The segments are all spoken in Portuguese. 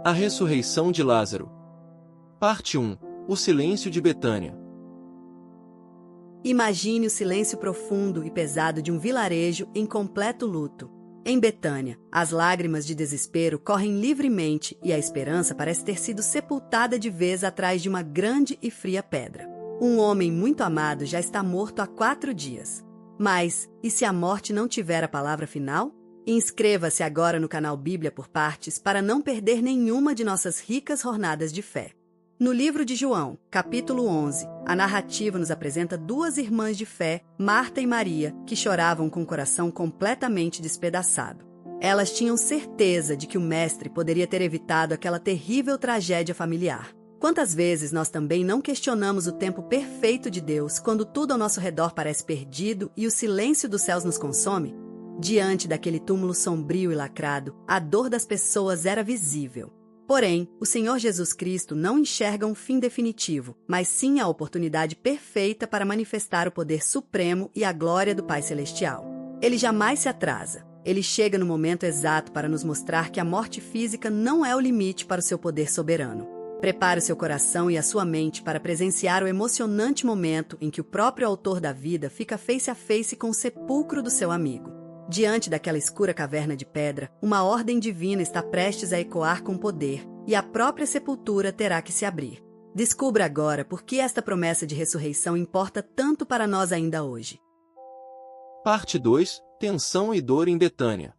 A ressurreição de Lázaro. Parte 1. O silêncio de Betânia. Imagine o silêncio profundo e pesado de um vilarejo em completo luto. Em Betânia, as lágrimas de desespero correm livremente e a esperança parece ter sido sepultada de vez atrás de uma grande e fria pedra. Um homem muito amado já está morto há 4 dias. Mas, e se a morte não tiver a palavra final? Inscreva-se agora no canal Bíblia por Partes para não perder nenhuma de nossas ricas jornadas de fé. No livro de João, capítulo 11, a narrativa nos apresenta 2 irmãs de fé, Marta e Maria, que choravam com o coração completamente despedaçado. Elas tinham certeza de que o Mestre poderia ter evitado aquela terrível tragédia familiar. Quantas vezes nós também não questionamos o tempo perfeito de Deus quando tudo ao nosso redor parece perdido e o silêncio dos céus nos consome? Diante daquele túmulo sombrio e lacrado, a dor das pessoas era visível. Porém, o Senhor Jesus Cristo não enxerga um fim definitivo, mas sim a oportunidade perfeita para manifestar o poder supremo e a glória do Pai Celestial. Ele jamais se atrasa. Ele chega no momento exato para nos mostrar que a morte física não é o limite para o seu poder soberano. Prepare o seu coração e a sua mente para presenciar o emocionante momento em que o próprio autor da vida fica face a face com o sepulcro do seu amigo. Diante daquela escura caverna de pedra, uma ordem divina está prestes a ecoar com poder, e a própria sepultura terá que se abrir. Descubra agora por que esta promessa de ressurreição importa tanto para nós ainda hoje. Parte 2. Tensão e dor em Betânia.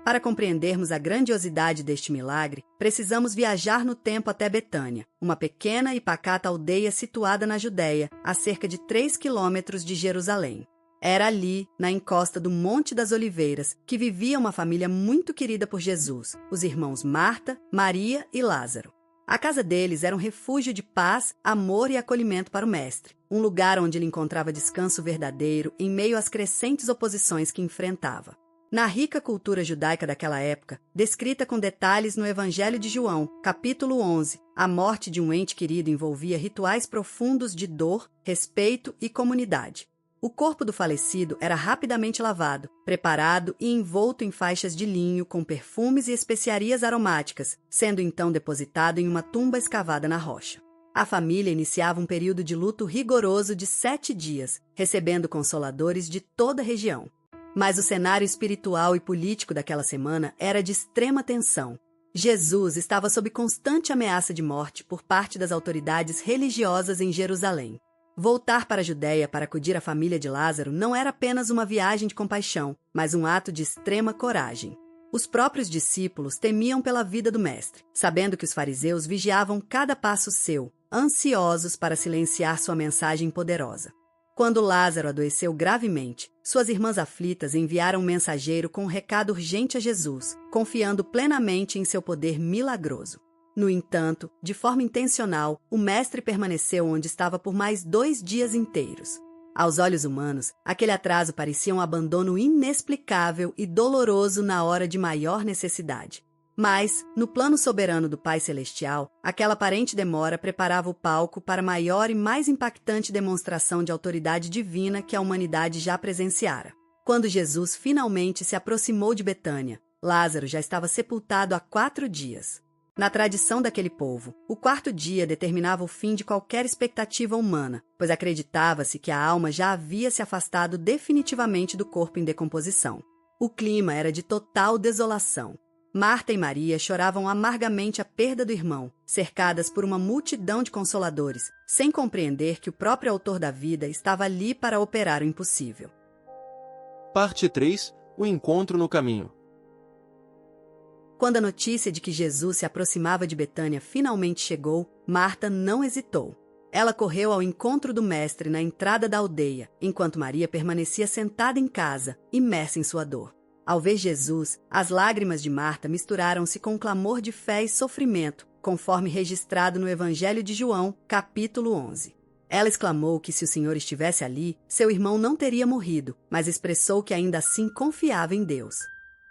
Para compreendermos a grandiosidade deste milagre, precisamos viajar no tempo até Betânia, uma pequena e pacata aldeia situada na Judéia, a cerca de 3 quilômetros de Jerusalém. Era ali, na encosta do Monte das Oliveiras, que vivia uma família muito querida por Jesus, os irmãos Marta, Maria e Lázaro. A casa deles era um refúgio de paz, amor e acolhimento para o Mestre, um lugar onde ele encontrava descanso verdadeiro em meio às crescentes oposições que enfrentava. Na rica cultura judaica daquela época, descrita com detalhes no Evangelho de João, capítulo 11, a morte de um ente querido envolvia rituais profundos de dor, respeito e comunidade. O corpo do falecido era rapidamente lavado, preparado e envolto em faixas de linho com perfumes e especiarias aromáticas, sendo então depositado em uma tumba escavada na rocha. A família iniciava um período de luto rigoroso de 7 dias, recebendo consoladores de toda a região. Mas o cenário espiritual e político daquela semana era de extrema tensão. Jesus estava sob constante ameaça de morte por parte das autoridades religiosas em Jerusalém. Voltar para a Judéia para acudir a família de Lázaro não era apenas uma viagem de compaixão, mas um ato de extrema coragem. Os próprios discípulos temiam pela vida do Mestre, sabendo que os fariseus vigiavam cada passo seu, ansiosos para silenciar sua mensagem poderosa. Quando Lázaro adoeceu gravemente, suas irmãs aflitas enviaram um mensageiro com um recado urgente a Jesus, confiando plenamente em seu poder milagroso. No entanto, de forma intencional, o Mestre permaneceu onde estava por mais 2 dias inteiros. Aos olhos humanos, aquele atraso parecia um abandono inexplicável e doloroso na hora de maior necessidade. Mas, no plano soberano do Pai Celestial, aquela aparente demora preparava o palco para a maior e mais impactante demonstração de autoridade divina que a humanidade já presenciara. Quando Jesus finalmente se aproximou de Betânia, Lázaro já estava sepultado há 4 dias. Na tradição daquele povo, o 4º dia determinava o fim de qualquer expectativa humana, pois acreditava-se que a alma já havia se afastado definitivamente do corpo em decomposição. O clima era de total desolação. Marta e Maria choravam amargamente a perda do irmão, cercadas por uma multidão de consoladores, sem compreender que o próprio autor da vida estava ali para operar o impossível. Parte 3. O encontro no caminho. Quando a notícia de que Jesus se aproximava de Betânia finalmente chegou, Marta não hesitou. Ela correu ao encontro do Mestre na entrada da aldeia, enquanto Maria permanecia sentada em casa, imersa em sua dor. Ao ver Jesus, as lágrimas de Marta misturaram-se com um clamor de fé e sofrimento, conforme registrado no Evangelho de João, capítulo 11. Ela exclamou que se o Senhor estivesse ali, seu irmão não teria morrido, mas expressou que ainda assim confiava em Deus.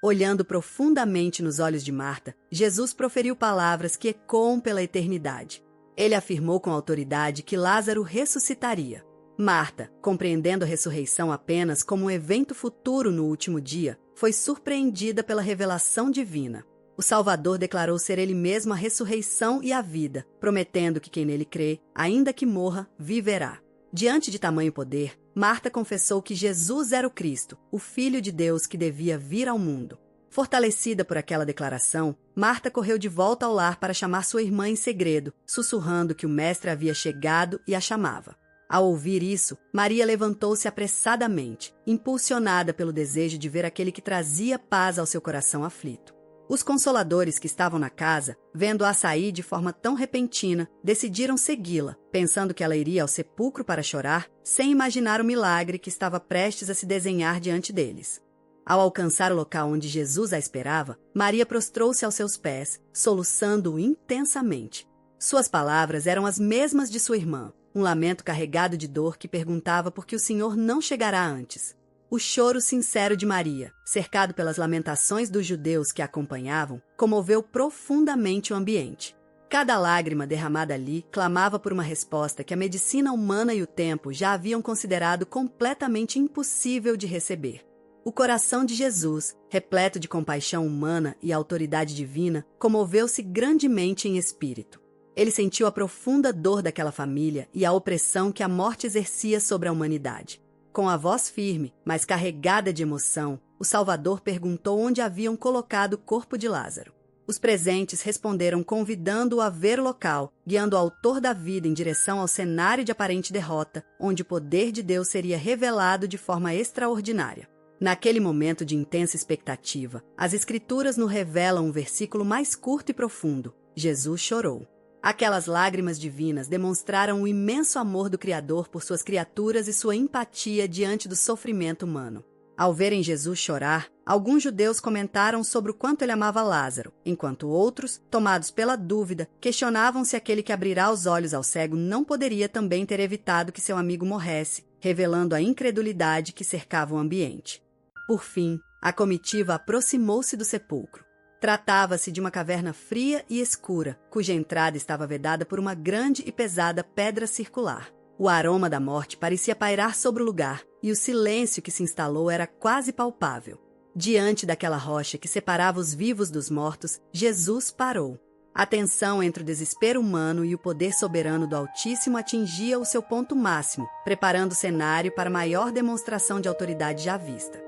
Olhando profundamente nos olhos de Marta, Jesus proferiu palavras que ecoam pela eternidade. Ele afirmou com autoridade que Lázaro ressuscitaria. Marta, compreendendo a ressurreição apenas como um evento futuro no último dia, foi surpreendida pela revelação divina. o Salvador declarou ser ele mesmo a ressurreição e a vida, prometendo que quem nele crê, ainda que morra, viverá. Diante de tamanho poder, Marta confessou que Jesus era o Cristo, o Filho de Deus que devia vir ao mundo. Fortalecida por aquela declaração, Marta correu de volta ao lar para chamar sua irmã em segredo, sussurrando que o mestre havia chegado e a chamava. Ao ouvir isso, Maria levantou-se apressadamente, impulsionada pelo desejo de ver aquele que trazia paz ao seu coração aflito. Os consoladores que estavam na casa, vendo-a sair de forma tão repentina, decidiram segui-la, pensando que ela iria ao sepulcro para chorar, sem imaginar o milagre que estava prestes a se desenhar diante deles. Ao alcançar o local onde Jesus a esperava, Maria prostrou-se aos seus pés, soluçando-o intensamente. Suas palavras eram as mesmas de sua irmã, um lamento carregado de dor que perguntava por que o Senhor não chegará antes. O choro sincero de Maria, cercado pelas lamentações dos judeus que a acompanhavam, comoveu profundamente o ambiente. Cada lágrima derramada ali clamava por uma resposta que a medicina humana e o tempo já haviam considerado completamente impossível de receber. O coração de Jesus, repleto de compaixão humana e autoridade divina, comoveu-se grandemente em espírito. Ele sentiu a profunda dor daquela família e a opressão que a morte exercia sobre a humanidade. Com a voz firme, mas carregada de emoção, o Salvador perguntou onde haviam colocado o corpo de Lázaro. Os presentes responderam convidando-o a ver o local, guiando o autor da vida em direção ao cenário de aparente derrota, onde o poder de Deus seria revelado de forma extraordinária. Naquele momento de intensa expectativa, as Escrituras nos revelam um versículo mais curto e profundo. Jesus chorou. Aquelas lágrimas divinas demonstraram o imenso amor do Criador por suas criaturas e sua empatia diante do sofrimento humano. Ao verem Jesus chorar, alguns judeus comentaram sobre o quanto ele amava Lázaro, enquanto outros, tomados pela dúvida, questionavam se aquele que abrirá os olhos ao cego não poderia também ter evitado que seu amigo morresse, revelando a incredulidade que cercava o ambiente. Por fim, a comitiva aproximou-se do sepulcro. Tratava-se de uma caverna fria e escura, cuja entrada estava vedada por uma grande e pesada pedra circular. O aroma da morte parecia pairar sobre o lugar, e o silêncio que se instalou era quase palpável. Diante daquela rocha que separava os vivos dos mortos, Jesus parou. A tensão entre o desespero humano e o poder soberano do Altíssimo atingia o seu ponto máximo, preparando o cenário para a maior demonstração de autoridade já vista.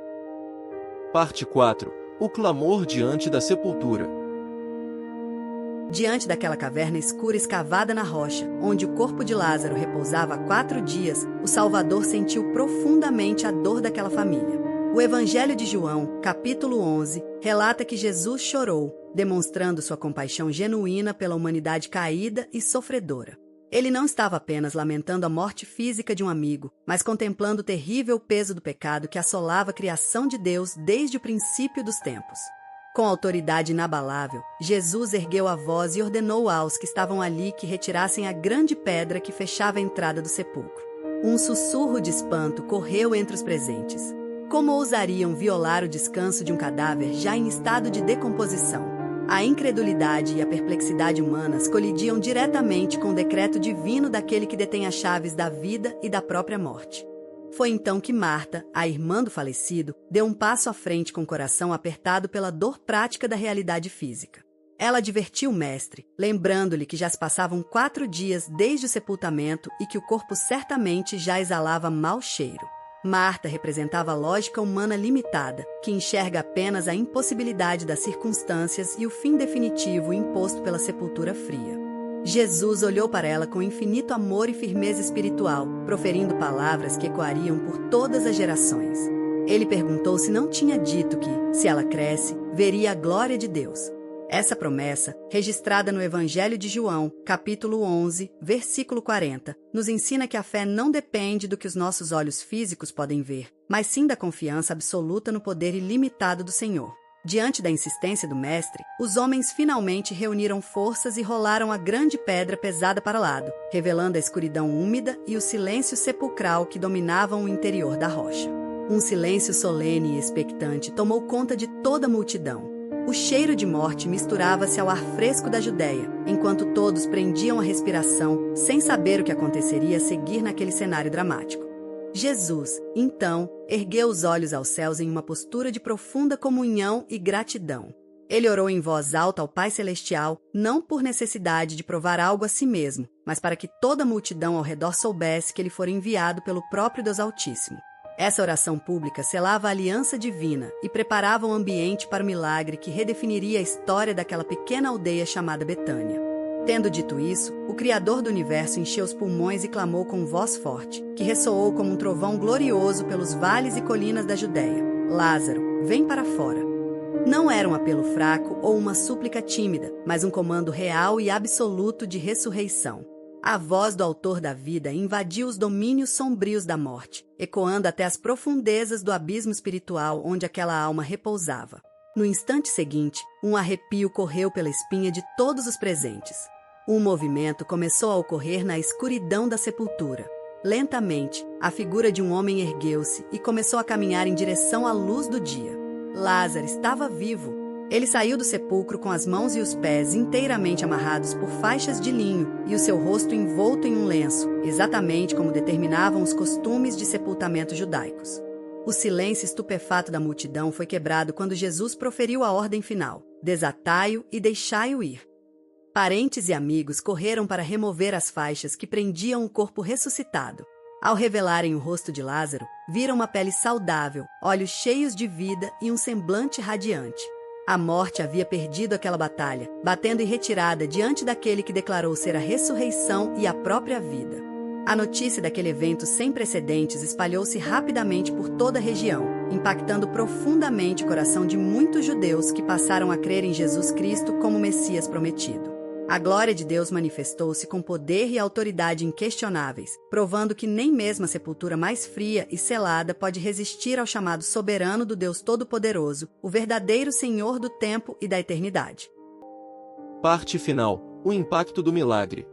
Parte 4. O clamor diante da sepultura. Diante daquela caverna escura escavada na rocha, onde o corpo de Lázaro repousava há 4 dias, o Salvador sentiu profundamente a dor daquela família. O Evangelho de João, capítulo 11, relata que Jesus chorou, demonstrando sua compaixão genuína pela humanidade caída e sofredora. Ele não estava apenas lamentando a morte física de um amigo, mas contemplando o terrível peso do pecado que assolava a criação de Deus desde o princípio dos tempos. Com autoridade inabalável, Jesus ergueu a voz e ordenou aos que estavam ali que retirassem a grande pedra que fechava a entrada do sepulcro. Um sussurro de espanto correu entre os presentes. Como ousariam violar o descanso de um cadáver já em estado de decomposição? A incredulidade e a perplexidade humanas colidiam diretamente com o decreto divino daquele que detém as chaves da vida e da própria morte. Foi então que Marta, a irmã do falecido, deu um passo à frente com o coração apertado pela dor prática da realidade física. Ela advertiu o mestre, lembrando-lhe que já se passavam 4 dias desde o sepultamento e que o corpo certamente já exalava mau cheiro. Marta representava a lógica humana limitada, que enxerga apenas a impossibilidade das circunstâncias e o fim definitivo imposto pela sepultura fria. Jesus olhou para ela com infinito amor e firmeza espiritual, proferindo palavras que ecoariam por todas as gerações. Ele perguntou se não tinha dito que, se ela cresce, veria a glória de Deus. Essa promessa, registrada no Evangelho de João, capítulo 11, versículo 40, nos ensina que a fé não depende do que os nossos olhos físicos podem ver, mas sim da confiança absoluta no poder ilimitado do Senhor. Diante da insistência do Mestre, os homens finalmente reuniram forças e rolaram a grande pedra pesada para o lado, revelando a escuridão úmida e o silêncio sepulcral que dominavam o interior da rocha. Um silêncio solene e expectante tomou conta de toda a multidão. O cheiro de morte misturava-se ao ar fresco da Judéia, enquanto todos prendiam a respiração, sem saber o que aconteceria a seguir naquele cenário dramático. Jesus, então, ergueu os olhos aos céus em uma postura de profunda comunhão e gratidão. Ele orou em voz alta ao Pai Celestial, não por necessidade de provar algo a si mesmo, mas para que toda a multidão ao redor soubesse que ele fora enviado pelo próprio Deus Altíssimo. Essa oração pública selava a aliança divina e preparava o ambiente para o milagre que redefiniria a história daquela pequena aldeia chamada Betânia. Tendo dito isso, o Criador do Universo encheu os pulmões e clamou com voz forte, que ressoou como um trovão glorioso pelos vales e colinas da Judéia: Lázaro, vem para fora. Não era um apelo fraco ou uma súplica tímida, mas um comando real e absoluto de ressurreição. A voz do autor da vida invadiu os domínios sombrios da morte, ecoando até as profundezas do abismo espiritual onde aquela alma repousava. No instante seguinte, um arrepio correu pela espinha de todos os presentes. Um movimento começou a ocorrer na escuridão da sepultura. Lentamente, a figura de um homem ergueu-se e começou a caminhar em direção à luz do dia. Lázaro estava vivo. Ele saiu do sepulcro com as mãos e os pés inteiramente amarrados por faixas de linho e o seu rosto envolto em um lenço, exatamente como determinavam os costumes de sepultamento judaicos. O silêncio estupefato da multidão foi quebrado quando Jesus proferiu a ordem final: desatai-o e deixai-o ir. Parentes e amigos correram para remover as faixas que prendiam o corpo ressuscitado. Ao revelarem o rosto de Lázaro, viram uma pele saudável, olhos cheios de vida e um semblante radiante. A morte havia perdido aquela batalha, batendo em retirada diante daquele que declarou ser a ressurreição e a própria vida. A notícia daquele evento sem precedentes espalhou-se rapidamente por toda a região, impactando profundamente o coração de muitos judeus que passaram a crer em Jesus Cristo como Messias prometido. A glória de Deus manifestou-se com poder e autoridade inquestionáveis, provando que nem mesmo a sepultura mais fria e selada pode resistir ao chamado soberano do Deus Todo-Poderoso, o verdadeiro Senhor do tempo e da eternidade. Parte final: o impacto do milagre.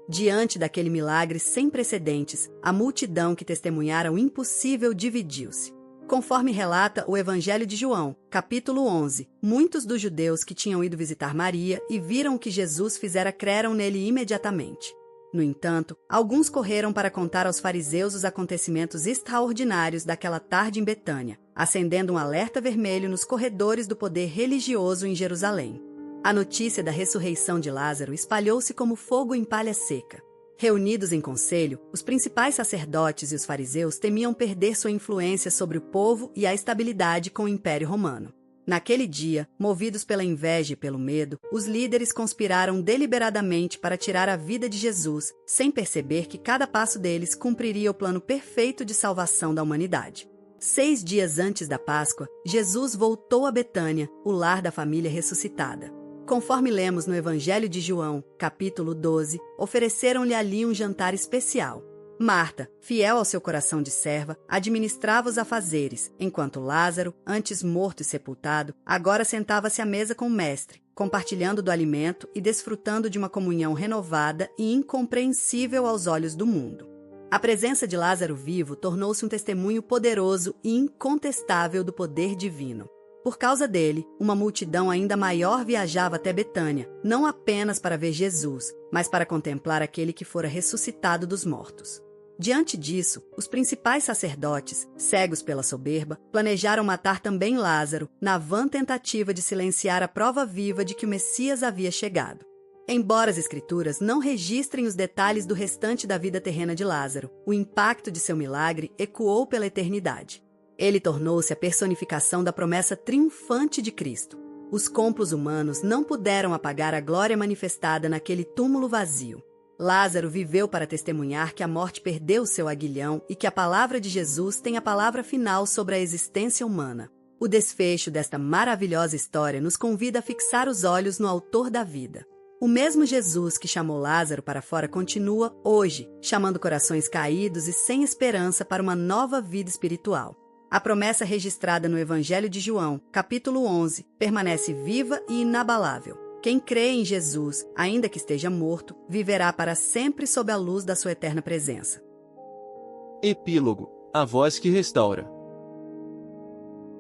Diante daquele milagre sem precedentes, a multidão que testemunhara o impossível dividiu-se. Conforme relata o Evangelho de João, capítulo 11, muitos dos judeus que tinham ido visitar Maria e viram o que Jesus fizera creram nele imediatamente. No entanto, alguns correram para contar aos fariseus os acontecimentos extraordinários daquela tarde em Betânia, acendendo um alerta vermelho nos corredores do poder religioso em Jerusalém. A notícia da ressurreição de Lázaro espalhou-se como fogo em palha seca. Reunidos em conselho, os principais sacerdotes e os fariseus temiam perder sua influência sobre o povo e a estabilidade com o Império Romano. Naquele dia, movidos pela inveja e pelo medo, os líderes conspiraram deliberadamente para tirar a vida de Jesus, sem perceber que cada passo deles cumpriria o plano perfeito de salvação da humanidade. 6 dias antes da Páscoa, Jesus voltou a Betânia, o lar da família ressuscitada. Conforme lemos no Evangelho de João, capítulo 12, ofereceram-lhe ali um jantar especial. Marta, fiel ao seu coração de serva, administrava os afazeres, enquanto Lázaro, antes morto e sepultado, agora sentava-se à mesa com o mestre, compartilhando do alimento e desfrutando de uma comunhão renovada e incompreensível aos olhos do mundo. A presença de Lázaro vivo tornou-se um testemunho poderoso e incontestável do poder divino. Por causa dele, uma multidão ainda maior viajava até Betânia, não apenas para ver Jesus, mas para contemplar aquele que fora ressuscitado dos mortos. Diante disso, os principais sacerdotes, cegos pela soberba, planejaram matar também Lázaro, na vã tentativa de silenciar a prova viva de que o Messias havia chegado. Embora as Escrituras não registrem os detalhes do restante da vida terrena de Lázaro, o impacto de seu milagre ecoou pela eternidade. Ele tornou-se a personificação da promessa triunfante de Cristo. Os complos humanos não puderam apagar a glória manifestada naquele túmulo vazio. Lázaro viveu para testemunhar que a morte perdeu seu aguilhão e que a palavra de Jesus tem a palavra final sobre a existência humana. O desfecho desta maravilhosa história nos convida a fixar os olhos no autor da vida. O mesmo Jesus que chamou Lázaro para fora continua, hoje, chamando corações caídos e sem esperança para uma nova vida espiritual. A promessa registrada no Evangelho de João, capítulo 11, permanece viva e inabalável. Quem crê em Jesus, ainda que esteja morto, viverá para sempre sob a luz da sua eterna presença. Epílogo: a voz que restaura.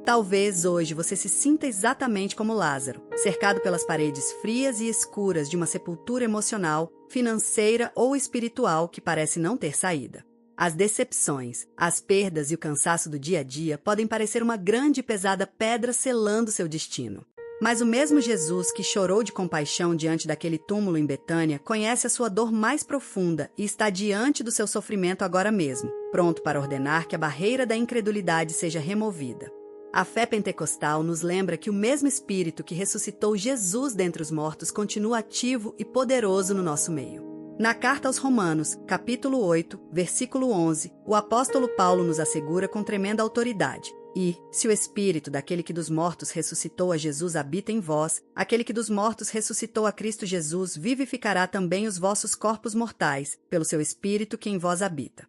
Talvez hoje você se sinta exatamente como Lázaro, cercado pelas paredes frias e escuras de uma sepultura emocional, financeira ou espiritual que parece não ter saída. As decepções, as perdas e o cansaço do dia a dia podem parecer uma grande e pesada pedra selando seu destino. Mas o mesmo Jesus que chorou de compaixão diante daquele túmulo em Betânia conhece a sua dor mais profunda e está diante do seu sofrimento agora mesmo, pronto para ordenar que a barreira da incredulidade seja removida. A fé pentecostal nos lembra que o mesmo Espírito que ressuscitou Jesus dentre os mortos continua ativo e poderoso no nosso meio. Na carta aos Romanos, capítulo 8, versículo 11, o apóstolo Paulo nos assegura com tremenda autoridade: E, se o Espírito daquele que dos mortos ressuscitou a Jesus habita em vós, aquele que dos mortos ressuscitou a Cristo Jesus vivificará também os vossos corpos mortais, pelo seu Espírito que em vós habita.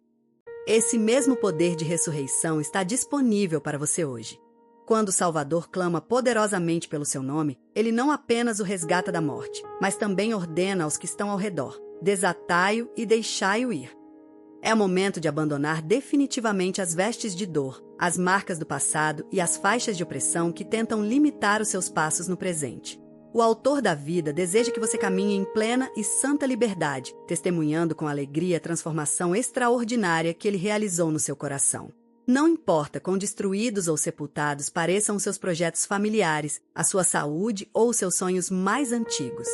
Esse mesmo poder de ressurreição está disponível para você hoje. Quando o Salvador clama poderosamente pelo seu nome, ele não apenas o resgata da morte, mas também ordena aos que estão ao redor: desatai-o e deixai-o ir. É o momento de abandonar definitivamente as vestes de dor, as marcas do passado e as faixas de opressão que tentam limitar os seus passos no presente. O Autor da vida deseja que você caminhe em plena e santa liberdade, testemunhando com alegria a transformação extraordinária que ele realizou no seu coração. Não importa quão destruídos ou sepultados pareçam os seus projetos familiares, a sua saúde ou os seus sonhos mais antigos.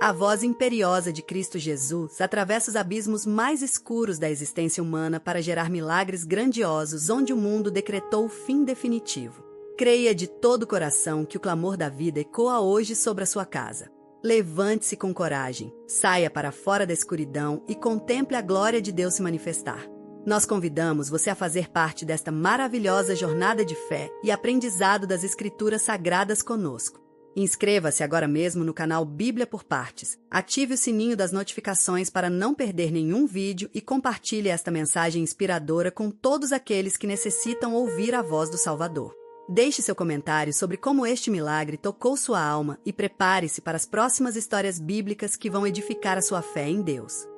A voz imperiosa de Cristo Jesus atravessa os abismos mais escuros da existência humana para gerar milagres grandiosos onde o mundo decretou o fim definitivo. Creia de todo o coração que o clamor da vida ecoa hoje sobre a sua casa. Levante-se com coragem, saia para fora da escuridão e contemple a glória de Deus se manifestar. Nós convidamos você a fazer parte desta maravilhosa jornada de fé e aprendizado das Escrituras Sagradas conosco. Inscreva-se agora mesmo no canal Bíblia por Partes, ative o sininho das notificações para não perder nenhum vídeo e compartilhe esta mensagem inspiradora com todos aqueles que necessitam ouvir a voz do Salvador. Deixe seu comentário sobre como este milagre tocou sua alma e prepare-se para as próximas histórias bíblicas que vão edificar a sua fé em Deus.